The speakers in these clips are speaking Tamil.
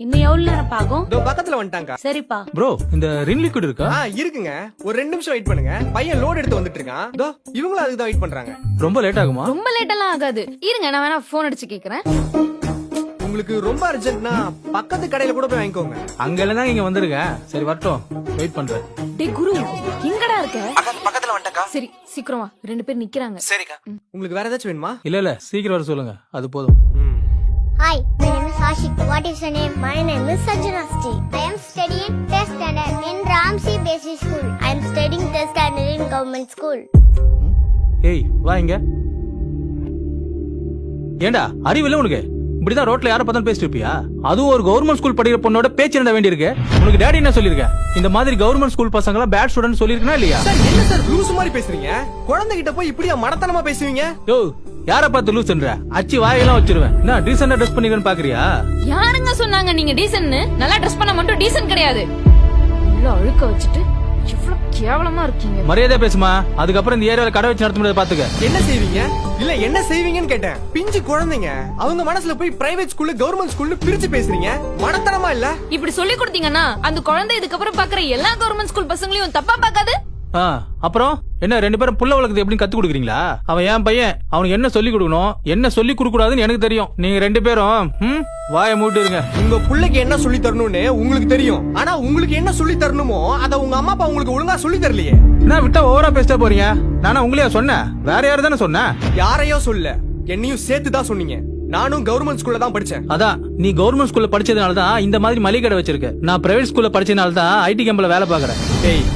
இன்னும் எவ்வளவு நேரம் பாக்கும்? இதோ பக்கத்துல வந்துட்டாங்க. சரிப்பா. ப்ரோ இந்த ரின் லிக்விட் இருக்கா? இருக்குங்க. ஒரு 2 நிமிஷம் வெயிட் பண்ணுங்க. பையன் லோட் எடுத்து வந்துட்டு இருக்கான். இதோ இவங்களும் அதுக்கு தான் வெயிட் பண்றாங்க. ரொம்ப லேட் ஆகுமா? ரொம்ப லேட் எல்லாம் ஆகாது. இருங்க நான் வேணா போன் அடிச்சு கேக்குறேன். உங்களுக்கு ரொம்ப அர்ஜென்ட்னா பக்கத்து கடையில கூட போய் வாங்கிக்கோங்க. அங்க இல்லனா இங்க வந்துருங்க. சரி வரட்டும், வெயிட் பண்றேன். டேய் குரு, எங்கடா இருக்க? பக்கத்துல வந்துட்டக்கா. சரி சீக்கிரமா, 2 பேர் நிக்கறாங்க. சரிக்கா. உங்களுக்கு வேற ஏதாச்சும் வேணுமா? இல்ல சீக்கிரம் வர சொல்லுங்க, அது போதும். Hi, my name is Ashik. What is your name? My name is Sanjana Sti. I am studying 10th standard in Ramsey Basic School. I am studying 10th standard in government school. ஏய் வா இங்க. ஏண்டா அறிவில்ல உனக்கு? இப்படிதான் ரோட்ல யார பார்த்தாலும் பேசிட்டு இருப்பியா? அதுவும் ஒரு கவர்மெண்ட் ஸ்கூல் படிக்கிற பொண்ணோட பேச்சு என்ன வேண்டியிருக்கு? உனக்கு டாடி என்ன சொல்லிருக்க? இந்த மாதிரி கவர்மெண்ட் ஸ்கூல் பசங்க எல்லாம் பேட் ஸ்டூடண்ட் சொல்லிருக்கனா இல்லையா? சார் என்ன சார் லூஸ் மாதிரி பேசுறீங்க? குழந்தைகிட்ட போய் இப்படியா மடத்தனமா பேசுவீங்க? யோ யார பார்த்து லூஸ்ன்ற? அச்சி வாயெல்லாம் வச்சிருவேன். என்ன டீசென்ட்டா ட்ரெஸ் பண்ணிக்கன்னு பாக்குறியா? யாருங்க சொன்னாங்க நீங்க டீசன்ட்னு? நல்லா ட்ரெஸ் பண்ண மட்டும் டீசன்ட் கிடையாது. உள்ள அழுக்க வச்சிட்டு இவ்வளவு கேவலமா இருக்கீங்க. மரியாதை பேசுமா, அதுக்கப்புறம் இந்த ஏரியால கடை வச்சு நடத்த முடியாது பாத்துக்க. என்ன செய்வீங்க? இல்ல என்ன செய்வீங்கன்னு கேட்டேன். பிஞ்சு குழந்தைங்க அவங்க மனசுல போய் பிரைவேட் ஸ்கூல்ல கவர்மெண்ட் ஸ்கூல்னு பிரிச்சு பேசுறீங்க. மடத்தனமா இல்ல? இப்படி சொல்லி கொடுத்தீங்கன்னா அந்த குழந்தை இதுக்கு அப்புறம் பாக்குற எல்லா கவர்மெண்ட் ஸ்கூல் பசங்களையும் தப்பா பாக்காது. அப்புறம் என்ன 2 பேரும் புள்ள வளர்க்குது எப்படி கத்து கொடுக்குறீங்களா? அவன் என் பையன், அவனுக்கு என்ன சொல்லி கொடுக்கணும் என்ன சொல்லி கொடுக்க கூடாதுன்னு எனக்கு தெரியும். நீங்க 2 பேரும் வாயை மூட்டு இருங்க. உங்க புள்ளைக்கு என்ன சொல்லி தரணும்னு உங்களுக்கு தெரியும். ஆனா உங்களுக்கு என்ன சொல்லி தரணுமோ அத உங்க அம்மா அப்பா உங்களுக்கு ஒழுங்கா சொல்லி தரலையே. என்ன விட்டா ஓவரா பேசிட்டா போறீங்க? நானா உங்களையா சொன்னேன்? வேற யாரு தானே சொன்ன? யாரையோ சொல்ல, என்னையும் சேர்த்து தான் சொன்னீங்க. நானும் கவர்மெண்ட் ஸ்கூல்ல தான் படிச்சேன். அதான் நீ கவர்மெண்ட் ஸ்கூல்ல படிச்சதுனால தான் இந்த மாதிரி மளிகை கடை வச்சிருக்க. நான் பிரைவேட் ஸ்கூல்ல படிச்சதுனால தான் ஐடி கம்பெனில வேலை பாக்குறேன். டேய்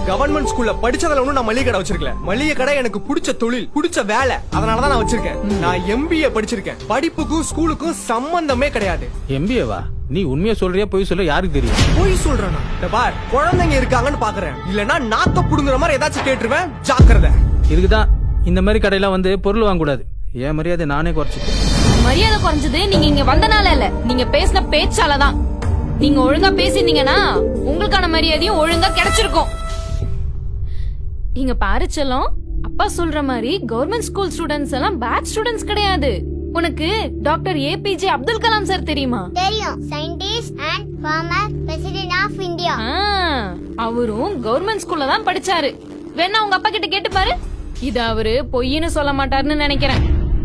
கவர்மெண்ட் ஸ்கூல்ல படிச்சதுல ஒண்ணும் நான் மளிகை கடை வச்சிருக்கல. மளிகை கடை எனக்கு பிடிச்ச தொழில், பிடிச்ச வேலை, அதனாலதான் நான் வச்சிருக்கேன். நான் MBA படிச்சிருக்கேன். படிப்புக்கும் ஸ்கூலுக்கும் சம்பந்தமே கிடையாது. MBA வா? நீ உண்மையா சொல்றியா பொய் சொல்ல யாருக்கு தெரியும்? பொய் சொல்றேனா? பார் குழந்தைங்க இருக்காங்கன்னு பாக்குறேன். இல்லனா நாக்க புடுங்குற மாதிரி ஏதாச்சும் கேட்டுருவேன். ஜாக்கிரதை. இதுக்குதான் இந்த மாதிரி கடையில வந்து பொருள் வாங்க கூடாது. ஏன் மரியாதை நானே குறைச்சிட்டேன். மரியாதை குறைஞ்சது நீங்க இங்க வந்தனால இல்ல, நீங்க பேசின பேச்சாலதான். நீங்க ஒழுங்கா பேசினீங்கன்னா உங்களுக்கான மரியாதையும் ஒழுங்கா கிடைச்சிருக்கும். இங்க பாரு செல்லம், அப்பா சொல்ற மாதிரி கவர்மெண்ட் ஸ்கூல் ஸ்டூடெண்ட்ஸ் எல்லாம் பேட் ஸ்டூடெண்ட்ஸ் கிடையாது. உனக்கு doctor APJ Abdul Kalam sir தெரியுமா? தெரியும். Scientist and former president of India. அவரும் கவர்மெண்ட் ஸ்கூல்ல தான் படிச்சாரு. வேணா உங்க அப்பா கிட்ட கேட்டு பாரு. இது அவரு பொய்ன்னு சொல்ல மாட்டாருன்னு நினைக்கிறேன்.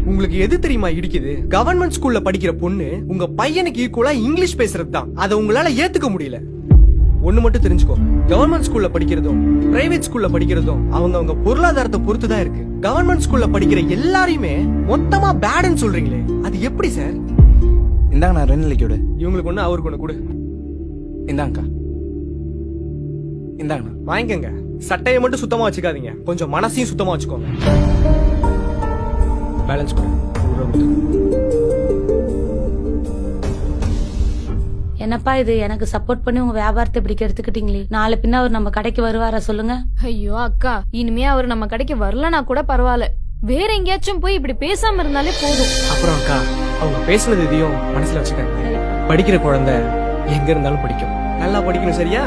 உங்களுக்கு எது தெரியுமா இடிக்குது? கவர்மெண்ட் ஸ்கூல்ல படிக்கிற பொண்ணு உங்க பையனுக்கு ஈக்குவலா இங்கிலீஷ் பேசுறது தான். அதை உங்களால ஏத்துக்க முடியல. ஒண்ணு மட்டும் தெரிஞ்சுக்கோ, கவர்மெண்ட் ஸ்கூல்ல படிக்கிறதும் பிரைவேட் ஸ்கூல்ல படிக்கிறதும் அவங்க பொருளாதாரத்தை பொறுத்து தான் இருக்கு. கவர்மெண்ட் ஸ்கூல்ல படிக்கிற எல்லாரையுமே மொத்தமா பேட்னு சொல்றீங்களே, அது எப்படி சார்? இந்தாங்க நான் ரெண்டு லிக்விட். இவங்களுக்கு ஒண்ணு அவருக்கு ஒண்ணு கொடு. இந்தாங்கக்கா. இந்தாங்க வாங்கிக்கங்க. சட்டையை மட்டும் சுத்தமா வச்சுக்காதீங்க, கொஞ்சம் மனசையும் சுத்தமா வச்சுக்கோங்க. பேலன்ஸ் கொடு. என்னப்பா இது, எனக்கு சப்போர்ட் பண்ணி உங்க வியாபாரத்தை இப்படி எடுத்துக்கிட்டீங்களே. நாளை பின்ன அவர் நம்ம கடைக்கு வருவாரா சொல்லுங்க? ஐயோ அக்கா, இனிமே அவர் நம்ம கடைக்கு வரலனா கூட பரவாயில்ல, வேற எங்கேயாச்சும் போய் இப்படி பேசாம இருந்தாலே போதும். அப்புறம் அக்கா, அவங்க பேசுனது எதையும் மனசுல வச்சுக்காங்க. படிக்கிற குழந்தை எங்க இருந்தாலும் படிக்கும். நல்லா படிக்கணும், சரியா?